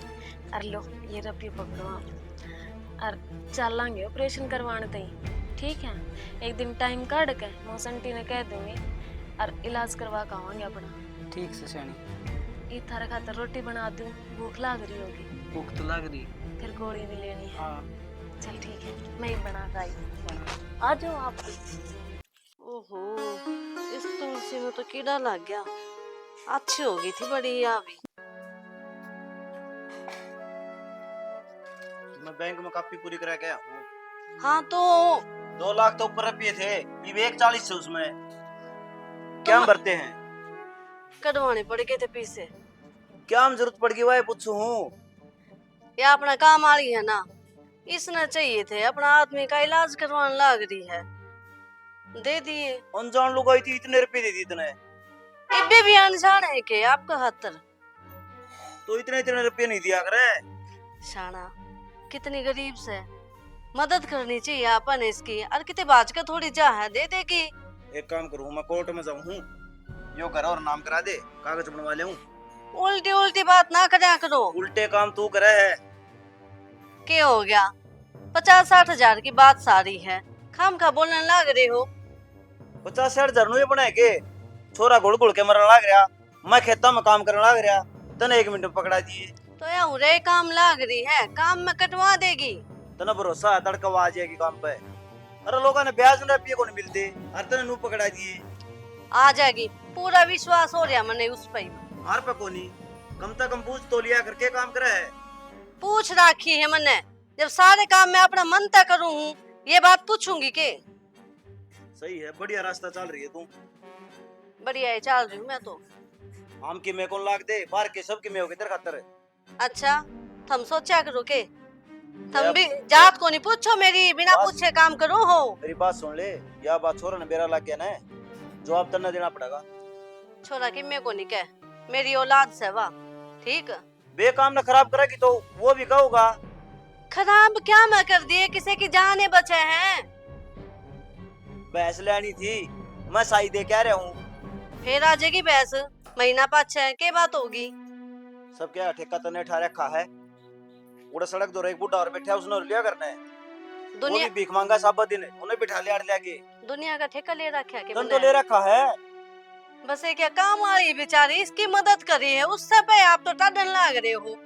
और लो ये रपी पकड़ो आप, और चलांगे ऑपरेशन करवाने तई। ठीक है, एक दिन टाइम काट के मौसंटी ने कह दूंगी और इलाज करवा के आवांगे अपना। ठीक से सियानी। ये थारा खातर रोटी बना दूं, भूख लाग रही होगी। भूख तो लग रही। फिर गोली भी लेनी है। हाँ, चल ठीक है, मैं ही बना के आई। आ जाओ आप भी। ओहो, इस तुलसी में तो कीड़ा लग गया। अच्छी हो गई थी बड़ी या भी। मैं बैंक में काफी पूरी करा के आया हूँ। हाँ तो 2 लाख तो ऊपर रुपये थे, ये 140 है उसमें। क्या हम भरते हैं? कटवाने पड़ गए थे पैसे। क्या हम जरूरत पड़ गई वह पूछू हूँ। ये अपना काम आ रही है ना, इसने चाहिए थे, अपना आदमी का इलाज करवाने लग रही है, दे दिए। अनजान लोग आई थी, इतने रुपए दे दिए इतने। इब्बे भी अनजान है के आपका खातर? तो इतने रुपये नहीं दिया करे। शाना कितनी गरीब से मदद करनी चाहिए अपन इसकी, और कितने बाज का थोड़ी जा है, दे देगी। एक काम करूँ, मैं कोर्ट में जाऊँ, यो घर और नाम करा दे, कागज बनवा ले। उल्टी उल्टी बात ना करा करो। उल्टे काम तू करे है। क्या हो गया? 50-60 हजार की बात सारी है, खाम खा बोलने लग रहे हो। 50-60 हजार ये बना के छोरा घुड़ घुड़ के मरने लग रहा, मैं खेता में काम करने लग रहा, तने 1 मिनट में पकड़ा दिए। तो या उरे काम लग रही है, काम में कटवा देगी। तने भरोसा तड़का आ जाएगी काम पे। अरे लोगों ने ब्याज न रुपये को नहीं मिलते, हर तने नू पकड़ा दिए। आ जाएगी, पूरा विश्वास हो रहा मने उस पे। हर पे कोनी, कम से कम पूछ तो लिया करके काम करे है। पूछ राखी है मैंने, जब सारे काम मैं अपना मन तय करूँ हूँ, ये बात पूछूंगी के? सही है, बढ़िया रास्ता चल रही है तू। बढ़िया है, चल रही हूँ मैं तो। आम की मैं कौन लाग दे, बाहर के सब की मैं होगी तेरे खातर। अच्छा, थम सोचा करो के थम भी जात को नहीं पूछो मेरी, बिना पूछे काम करो हो। मेरी बात सुन ले, यह बात छोरा ने बेरा लग गया ना, जवाब तन्ना देना पड़ेगा। छोरा की मैं को नहीं कह, मेरी औलाद से वाह, ठीक। बेकाम न खराब करेगी तो वो भी कहूँगा। खराब क्या मैं कर दिए, किसी की जाने बचे हैं। भैंस लेनी थी, मैं साई दे कह रहा हूँ। फिर आ जाएगी भैंस, महीना 5-6 के बात होगी। सब क्या ठेका तने ठा रखा है, उड़ा सड़क दो एक बूढ़ा और बैठा उसने लिया करना है। दुनिया वो भी भीख मांगा सब दिन, उन्हें बिठा लिया के। दुनिया का ठेका ले रखा है तन तो ले रखा है। बस ये क्या काम आ रही बेचारी, इसकी मदद करी है, उससे पे आप तो टाडन लाग रहे हो।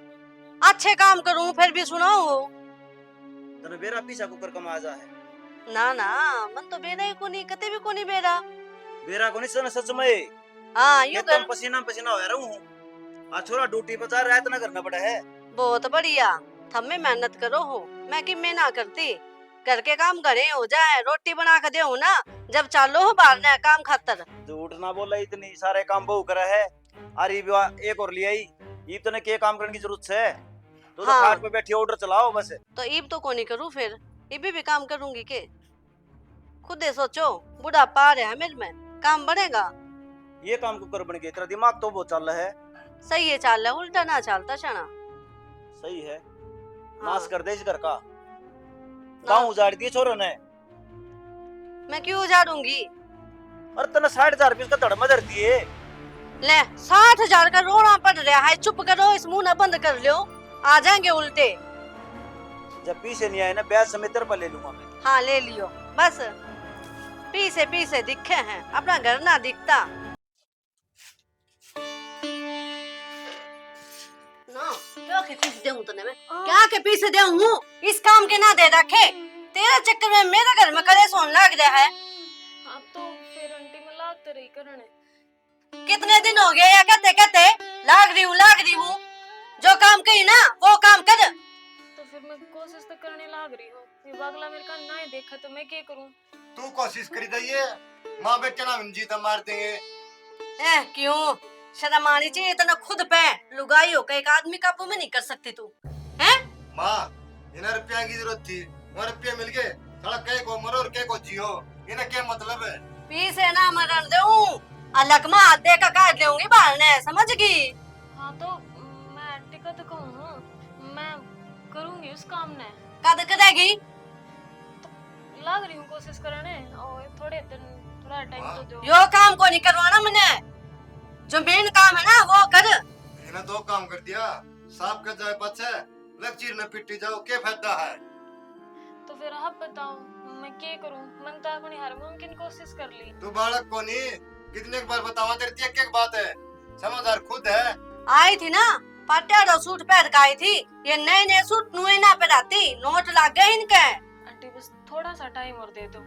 अच्छे काम करूं फिर भी सुनाओ हो। तने बेरा पीछा कुकर कमा जा है। ना ना मन तो बेरा ही कोनी कते भी कोनी बेरा। बेरा को नहीं सुन सच में हाँ ये यू तुम कर पसीना पसीना हो रहा हूँ। आज छोरा ड्यूटी पर जा रहा है, इतना करना पड़ा है। बहुत बढ़िया। थम में मेहनत करो हो, मैं कि मैं ना करती। घर के काम घरे हो जाए, रोटी बना के दे ना जब चालो हो बाहर ने काम खातर। झूठ ना बोला, इतनी सारे काम बहु करा है। अरे एक और लिया ही, ये तो ने के काम करने की जरूरत है। तो हाँ। खाट पे बैठी ऑर्डर चलाओ बस। तो ईब तो कोनी करूँ फिर, ईब भी काम करूंगी के। खुद दे सोचो, बुढ़ापा आ रहा है मेरे में, काम बढ़ेगा। ये काम को कर बन गया, तेरा दिमाग तो बहुत चल रहा है। सही है चाल है, उल्टा ना चालता शना। सही है। हाँ। नाश कर दे इस घर का। गाँव उजाड़ दिए छोरों ने। मैं क्यों उजाड़ूंगी? और तने 60,000 रुपये का धड़मा धर दिए। ले 60,000 का रोना पड़ रहा है, चुप करो, इस मुंह ना बंद कर लो, आ जाएंगे उल्टे। जब पीछे नहीं आए ना, ब्याज समेत तेरे पर ले लूंगा मैं। हाँ ले लियो, बस पीछे दिखे हैं, अपना घर ना दिखता ना। क्या के पीछे देऊं तने मैं, क्या के पीछे देऊं? इस काम के ना दे रखे, तेरा चक्कर में मेरा घर में कलेश होने लग रहा है। हाँ तो फिर आंटी में लागते रही करने। कितने दिन हो गए या कहते कहते लाग रही हूँ। जो काम कही ना वो काम कर। तो फिर मैं कोशिश तो करने लाग रही हूँ, ये बागला मेरे का ना ही देखा तो मैं क्या करूँ? तू कोशिश करी दइए, माँ बेटे ना जीता मार देंगे। क्यों शर्म आनी चाहिए, इतना खुद पे लुगाई हो एक आदमी काबू में नहीं कर सकती तू हैं? माँ इन्हें रुपया की जरूरत थी, वो रुपया मिल गए, थोड़ा कह को मरो और कह को जियो, इन्हें क्या मतलब है? पीछे ना मरण दूं, अलग में हाथ दे का काट लेंगी बाहर ने, समझ गई? हाँ तो मैं आंटी का तो कहूँ, मैं करूँगी उस काम ने। कद करेगी? लाग रही हूँ कोशिश करने, और थोड़े दिन थोड़ा टाइम तो दो। यो काम को नहीं करवाना मैंने, जो मेन काम है ना वो कर। इन्हें दो काम कर दिया, साफ कर जाए पछे लकीर न पिटी जाओ, क्या फायदा है? तो फिर आप बताओ मैं क्या करूँ? मन तो अपनी हर मुमकिन कोशिश कर ली। तू बालक को नहीं, कितने बार बतावा, तेरी एक एक बात है, समझदार खुद है। आई थी ना पटियाला सूट पहन के आई थी, ये नए नए सूट नुए ना पहनाती, नोट लग गए इनके। आंटी बस थोड़ा सा टाइम और दे दो,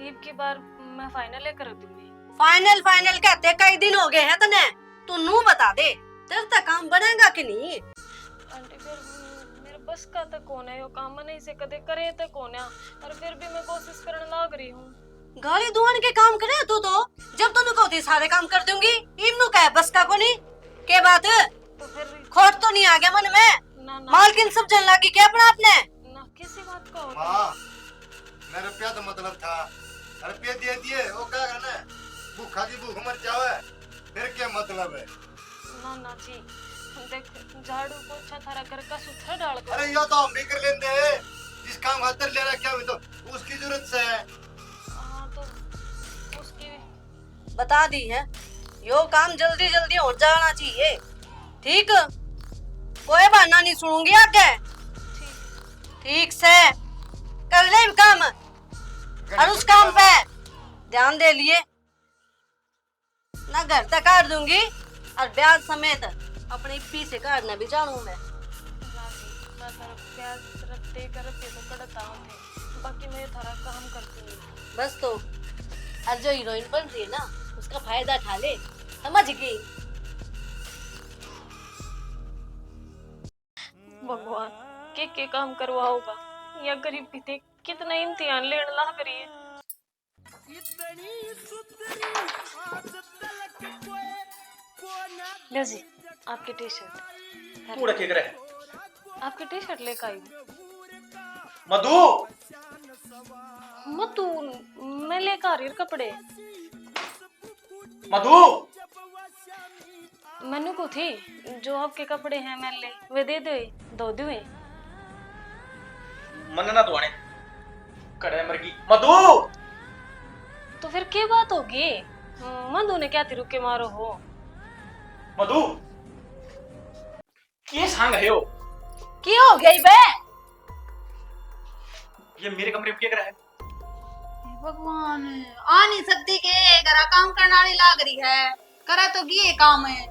ईद की बार मैं फाइनल कर दूंगी। फाइनल कहते कई दिन हो गए हैं तने, तू नू बता दे तेरे तक काम बनेगा कि नहीं? आंटी फिर मेरे बस का तो कौन है, यो काम नहीं से कदे करे तो कौन है, और फिर भी मैं कोशिश करने लाग रही हूँ। गाड़ी दुआन के काम करे तू तो, जब तू कहती सारे काम कर दूंगी, इमनु कह बस का को नहीं के बात। तो फिर खोट तो नहीं आ गया मन में? ना ना मालकिन सब जन लगी क्या अपना आपने? ना किसी बात का होता। माँ मेरा रुपया तो मतलब था, रुपया दे दिए, वो क्या करना है? भूखा की भूख मर जावे, फिर क्या मतलब है? ना ना जी, देख झाड़ू पोछा थारा घर का सुथरा डाल दो। अरे यो तो हम भी कर लेते हैं, जिस काम खातर ले रहा क्या हुई तो उसकी जरूरत से है। हाँ तो उसकी बता दी है, यो काम जल्दी जल्दी हो जाना चाहिए, ठीक? कोई बहाना नहीं सुनूंगी आगे, ठीक से कर ले काम, और उस काम पे ध्यान दे लिए ना, घर तक काट दूंगी और ब्याज समेत अपने पीछे काटना भी जानू मैं। बाकी मैं थारा काम करती हूँ बस तो और जो हीरोइन बन रही है ना उसका फायदा उठा ले, समझ गई? भगवान के काम करवाओगा, या गरीब भी देख कितना इम्तिहान लेने लग रही है। लो जी आपकी टी शर्ट। तू रखे करे आपकी टी शर्ट लेकर आई हूँ। मधु, मधु मैं लेकर आ रही हूँ कपड़े। मधु मनु को थी जो आपके कपड़े हैं मैले वे दे दो दो मन ना तो आने कड़े मरगी। मधु तो फिर क्या बात होगी? मधु ने क्या थी रुके मारो हो? मधु ये सांग है हो, क्या हो गई बे? ये मेरे कमरे में क्या कर रहा है? भगवान आ नहीं सकती के घरा काम करने वाली लाग रही है, करा तो ये काम है।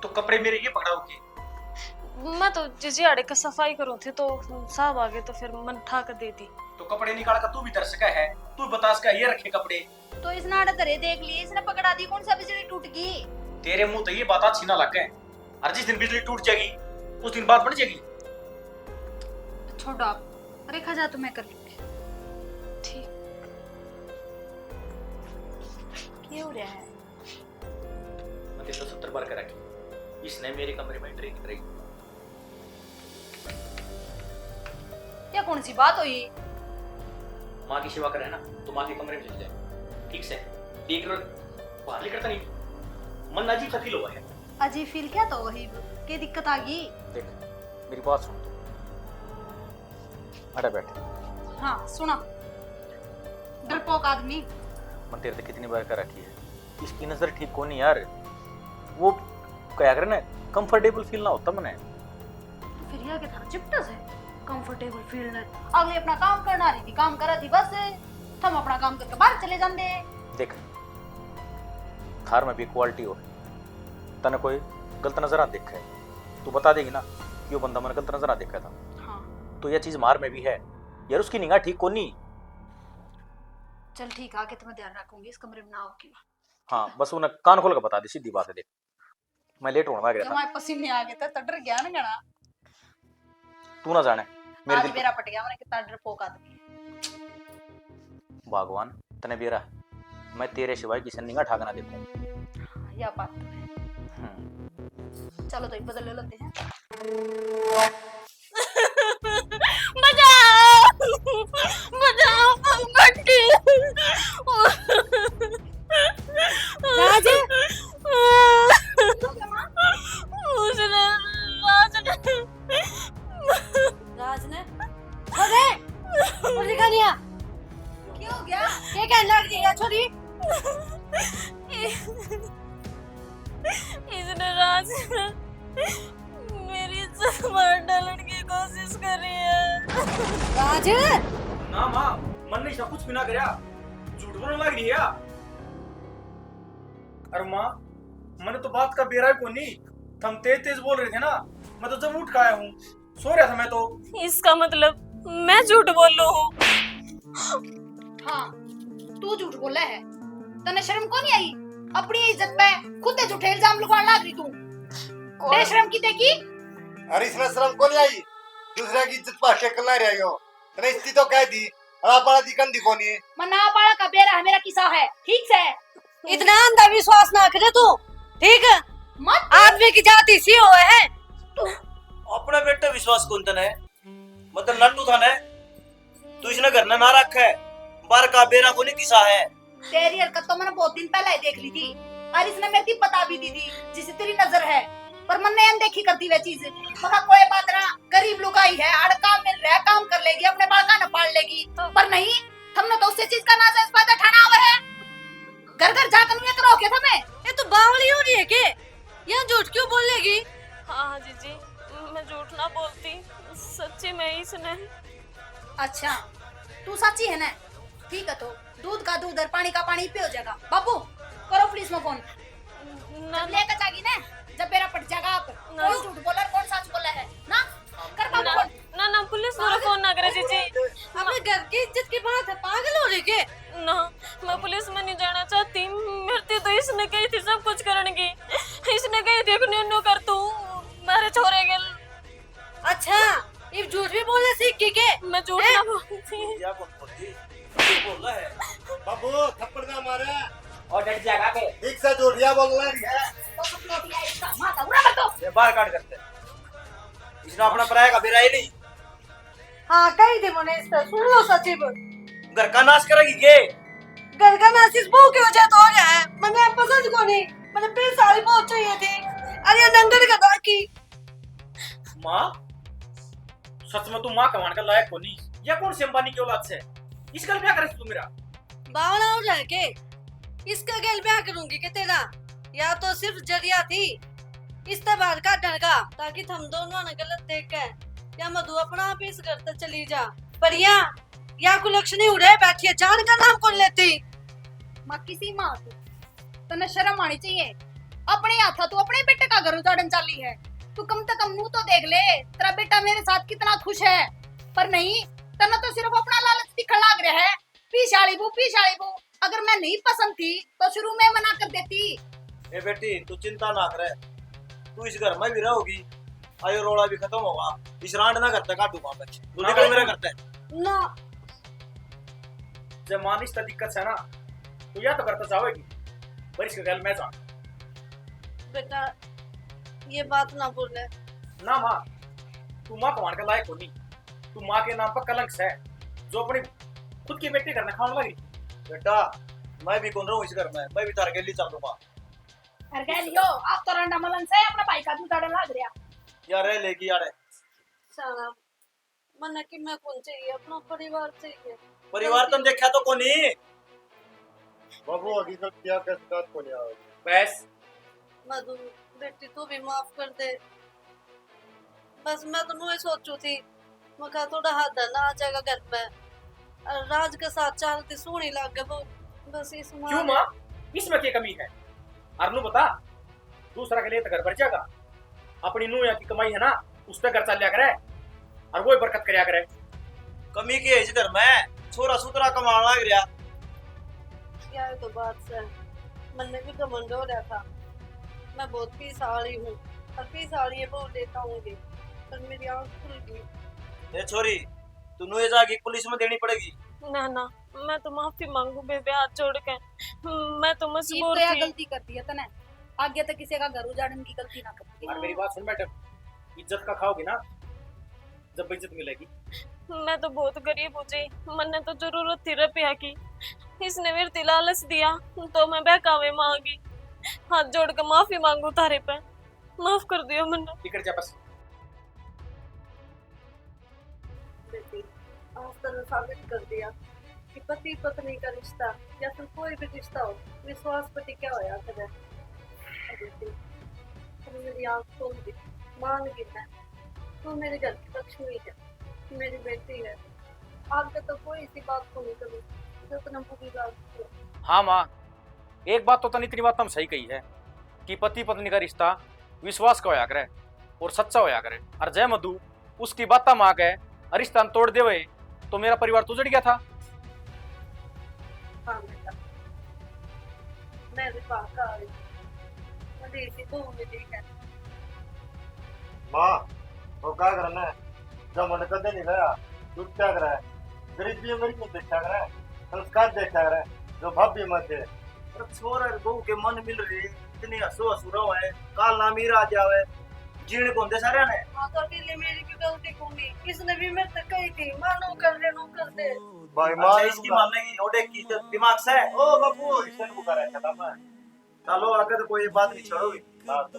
तो कपड़े मेरे ये पकड़ाओ के? मैं तो जिजियाड़े का सफाई करूं थी तो साहब आ गए तो फिर मन ठा कर दे दी। तो कपड़े निकाल कर तू भी तरस का है, तू बता सका ये रखे कपड़े। तो इस नाड़ा तरे देख लिए, इसने पकड़ा दी, कौन सा बिजली टूट गई। तेरे मुंह तो ये बात अच्छी ना लगे, और जिस दिन बिजली टूट जाएगी उस दिन बात बढ़ जाएगी। छोड़ो आप, रेखा जा तो मैं कर लूंगी। ठीक। क्या हो रहा है? मैं 170 बार कर रखी, इसने मेरे कमरे में एंट्री की। क्या कौन सी बात हुई? माँ की सेवा करे ना तो माँ के कमरे में चले जाए, ठीक से देख लो, बाहर निकल करता नहीं, मन अजीब सा फील हुआ है। अजीब फील क्या तो वही क्या दिक्कत आ गई? देख मेरी बात सुन, अरे बैठ। हाँ सुना, डरपोक आदमी। मैं तेरे से कितनी बार कर रखी है, इसकी नजर ठीक को नहीं यार, वो क्या करे ना कंफर्टेबल फील ना होता मने। फिर यह क्या था चिपटस है कंफर्टेबल फील है। अगले अपना काम करना रही थी, काम करा थी, बस हम अपना काम करके बाहर चले जाते। देख थार में भी क्वालिटी हो, तने कोई गलत नजर आ देखा है, तू बता देगी ना कि वो बंदा मैंने गलत नजर आ देखा था। हाँ तो यह चीज मार में भी है यार, उसकी निगाह ठीक को नहीं। चल ठीक है, आगे तो मैं ध्यान रखूंगी, इस कमरे में ना आओगी। हाँ बस उन्हें कान खोल के बता दी, सीधी बात है। देख मैं लेट होने लग गया था, हमारे पसीने आ गए थे तो डर गया ना गणा। तू ना जाने मेरे आज दिल मेरा पट गया, मैंने कितना डरपोक आदमी है। भगवान तने बेरा, मैं तेरे सिवाय किसी ने निगाह ठाकना देखूं। हाँ, यह बात तो है। चलो तो एक बदल ले लेते हैं। बचाओ बंटी। राज राज ने अरे मुझे क्या दिया? क्या हो गया? ये क्या लग गया छोरी? इसने राज मेरी इज्जत मार डालने की कोशिश करी है। राज ना माँ, मन ने सब कुछ भी ना करया, झूठ बोलने लग रही है। अरे माँ मैंने तो बात का बेरा को नहीं, हम तेज तेज बोल रहे थे ना, मैं तो जब उठ के आया हूँ, सो रहा था मैं तो। इसका मतलब मैं झूठ बोल रहा हूँ? हाँ तू झूठ बोला है, तने शर्म को नहीं आई? अपनी इज्जत पे खुद झूठे इल्जाम लगाने लग रही तू। बेशरम की देखी? अरे इसने शर्म को नहीं आई, दूसरे की इज्जत पर टेकल ना रही हो, तने इस्ती तो कह दी, अब पाला दी कंदी कोनी है। मना पाला का बेरा है, मेरा किस्सा है, ठीक से? इतना अंधा विश्वास ना करे तू, ठीक है? मत आदमी की जाति सी हुए है। अपना बेटा विश्वास कौन तने, मतलब नन्नू था ने, तू इसने घर ना रखा है, बार का बेरा को नहीं किसा है। तेरी हरकत तो मैंने बहुत दिन पहले ही देख ली थी, और इसने मेरी बता भी दी थी जिसे तेरी नजर है, पर मन ने अनदेखी करती वह चीज। मगर कोई बात ना, गरीब लुगाई है, आड़ काम मिल रहा है, काम कर लेगी, अपने बाल न पाल लेगी, पर नहीं, हमने तो उससे चीज का नाजायज फायदा उठाना हुआ है। घर घर जाकर ये करो क्या तुम्हें? ये तो बावली हो रही है के? यह झूठ क्यों बोलेगी? हाँ जीजी, मैं झूठ ना बोलती, सच्ची में इसने। अच्छा तू सच्ची है ना? ठीक है, तो दूध का दूध और पानी का पानी पे हो जाएगा। बाबू करो पुलिस में फोन, जब लेकर जाएगी ना, जब मेरा पट जाएगा आप कौन झूठ बोला और कौन सच बोला है ना, कर बाबू फोन। ना ना पुलिस वाला फोन ना करे जीजी। अपने घर की इज्जत की बात है, पागल हो रही के? ना मैं पुलिस में नहीं जाना चाहती, मरती तो इसने कही थी सब कुछ करने की, इसने कही थी अपने नो कर तू मेरे छोरे के। अच्छा ये झूठ भी बोलने सीख की के? मैं झूठ ना बोलती। क्या कौन बोलती, तू बोल रहा है। बाबू थप्पड़ ना मारे, और डट जाएगा के ठीक से जोड़िया बोल रही है। तो अपने दिया इसका माथा उड़ा मत दो। ये बाहर काट करते, इसने अपना पराया का बेरा ही नहीं, हाँ कही थी मैंने, इस पर सुन लो सचिव, घर का नाश करेगी के? घर का नासिस बहू की वजह तो हो गया है। मैंने पसंद को नहीं, मैंने फिर साड़ी बहुत चाहिए थी, अरे नंगर का था की। माँ सच में तू माँ कमान का लायक हो नहीं, या कौन सी अंबानी की औलाद से, इसका क्या करे तू मेरा? बावला हो जाए के? इसका गेल ब्याह करूंगी के तेरा, या तो सिर्फ जरिया थी इस्तेमाल का डरगा, ताकि हम दोनों ने गलत देख के, या मधु अपना आप इस घर तक चली जा, पर या कुलक्षणी उड़े बैठी है, जान का नाम कौन लेती? माँ किसी माँ तू, तने शर्म आनी चाहिए। अपने हाथा तू अपने बेटे का घर उजाड़न चाली है, तू कम से कम मुंह तो देख ले, तेरा बेटा मेरे साथ कितना खुश है। पर नहीं, तना तो सिर्फ अपना लालच दिखने लग रहा है। पीछाड़ी बू अगर मैं नहीं पसंद थी तो शुरू में मना कर देती। ए बेटी तू चिंता ना करे, तू इस घर में भी रहोगी, आयो रोड़ा भी खत्म होगा, इस रांड ना करते काटू वहां पे तू निकल मेरा करते ना जब मान इस दिक्कत है ना तो या तो करता चाहोगी पर इसके गल मैं जा बेटा ये बात ना बोले। ना माँ, तू माँ कमाने का लायक हो नहीं, तू माँ के नाम पर कलंक है जो अपनी खुद की बेटी करने खाने लगी। बेटा मैं भी कौन रहूं इस घर में, मैं भी तार के लिए चल दूंगा। अरे कह लियो आप तो रंडा मलन से अपना भाई का दूध डालने लग रहा। यार है लेगी यार है। साला मन कि मैं कौन चाहिए, अपना परिवार चाहिए। परिवार तुम देखा तो कोनी बाबू अभी तक क्या कर को नहीं आओ बस मधु बेटी तू भी माफ कर दे। बस मैं तो नहीं सोचू थी, मैं कहा थोड़ा हाथ ना आ जाएगा घर में, और राज के साथ चलती सोनी लग गए वो, बस इस क्यों माँ, इसमें क्या कमी है? अरनू बता, दूसरा के लिए तो घर भर जाएगा, अपनी नूह की कमाई है ना उस पर घर चल लिया करे और वो बरकत करया करे। कमी की है इस घर में, छोरा सुतरा कमाना लग रहा। क्या है तो बात से मन में भी घमंड हो रहा था, मैं बहुत पीसाड़ी हूँ और पीसाड़ी है बहुत लेता हूँ, पर मेरी आँख खुल गई। ए छोरी तू नूह जागी पुलिस में देनी पड़ेगी। ना ना मैं तो माफी मांगू बेबे, हाथ जोड़ के, मैं तो मजबूर ये थी। गलती करती है तने, आगे तक किसी का घर उजाड़ने की गलती ना करती। और मेरी बात सुन मैडम, इज्जत का खाओगी ना जब इज्जत मिलेगी। मैं तो बहुत गरीब हूँ जी, मैंने तो जरूरत थी रुपया की, इसने मेरे लालच दिया तो मैं बहकावे मांगी, हाथ जोड़ के माफी मांगू तारे पे, माफ कर दियो मैंने। टिकट जा बस। बेटी आज तूने साबित कर दिया कि पति पत्नी का रिश्ता या फिर कोई भी रिश्ता हो, विश्वास पर टिका होया करे। बेटी तूने मेरी आँख खोल दी, मान गई मैं, तू मेरे घर की लक्ष्मी है, मेरी बेटी है। आगे तो कोई इसी बात को नहीं करूँ जो तूने बुरी बात की। हाँ माँ, एक बात तो इतनी बात हम सही कही है कि पति पत्नी का रिश्ता विश्वास का होया करे और सच्चा होया करे। और जय मधु उसकी बात माँ के रिश्ता तोड़ दे हुए तो मेरा परिवार तो उजड़ गया था। हाँ बेटा मैं भी पाका आ रही, मुझे इसी को मिली है। माँ वो क्या करना है जब मन कदे नहीं गया तू क्या कर रहा है, गरीबी मेरी नहीं देखा कर रहा है, संस्कार देखा कर रहा है, जो भाभी मत है। छोरा बहू के मन मिल रही इतनी हसो हसुरा है, काल ना मीर आ जावे जीण कौन दे सारे ने। हाँ तो अकेले मेरी भी गलती होगी, इसने भी मेरे से कही थी मानो कर दे नो कर दे। भाई अच्छा माँ इसकी मानेगी ओडे की तो दिमाग से ओ बाबू इसने बुका रहा था मैं चलो आगे तो कोई बात नहीं छोड़ोगी। बात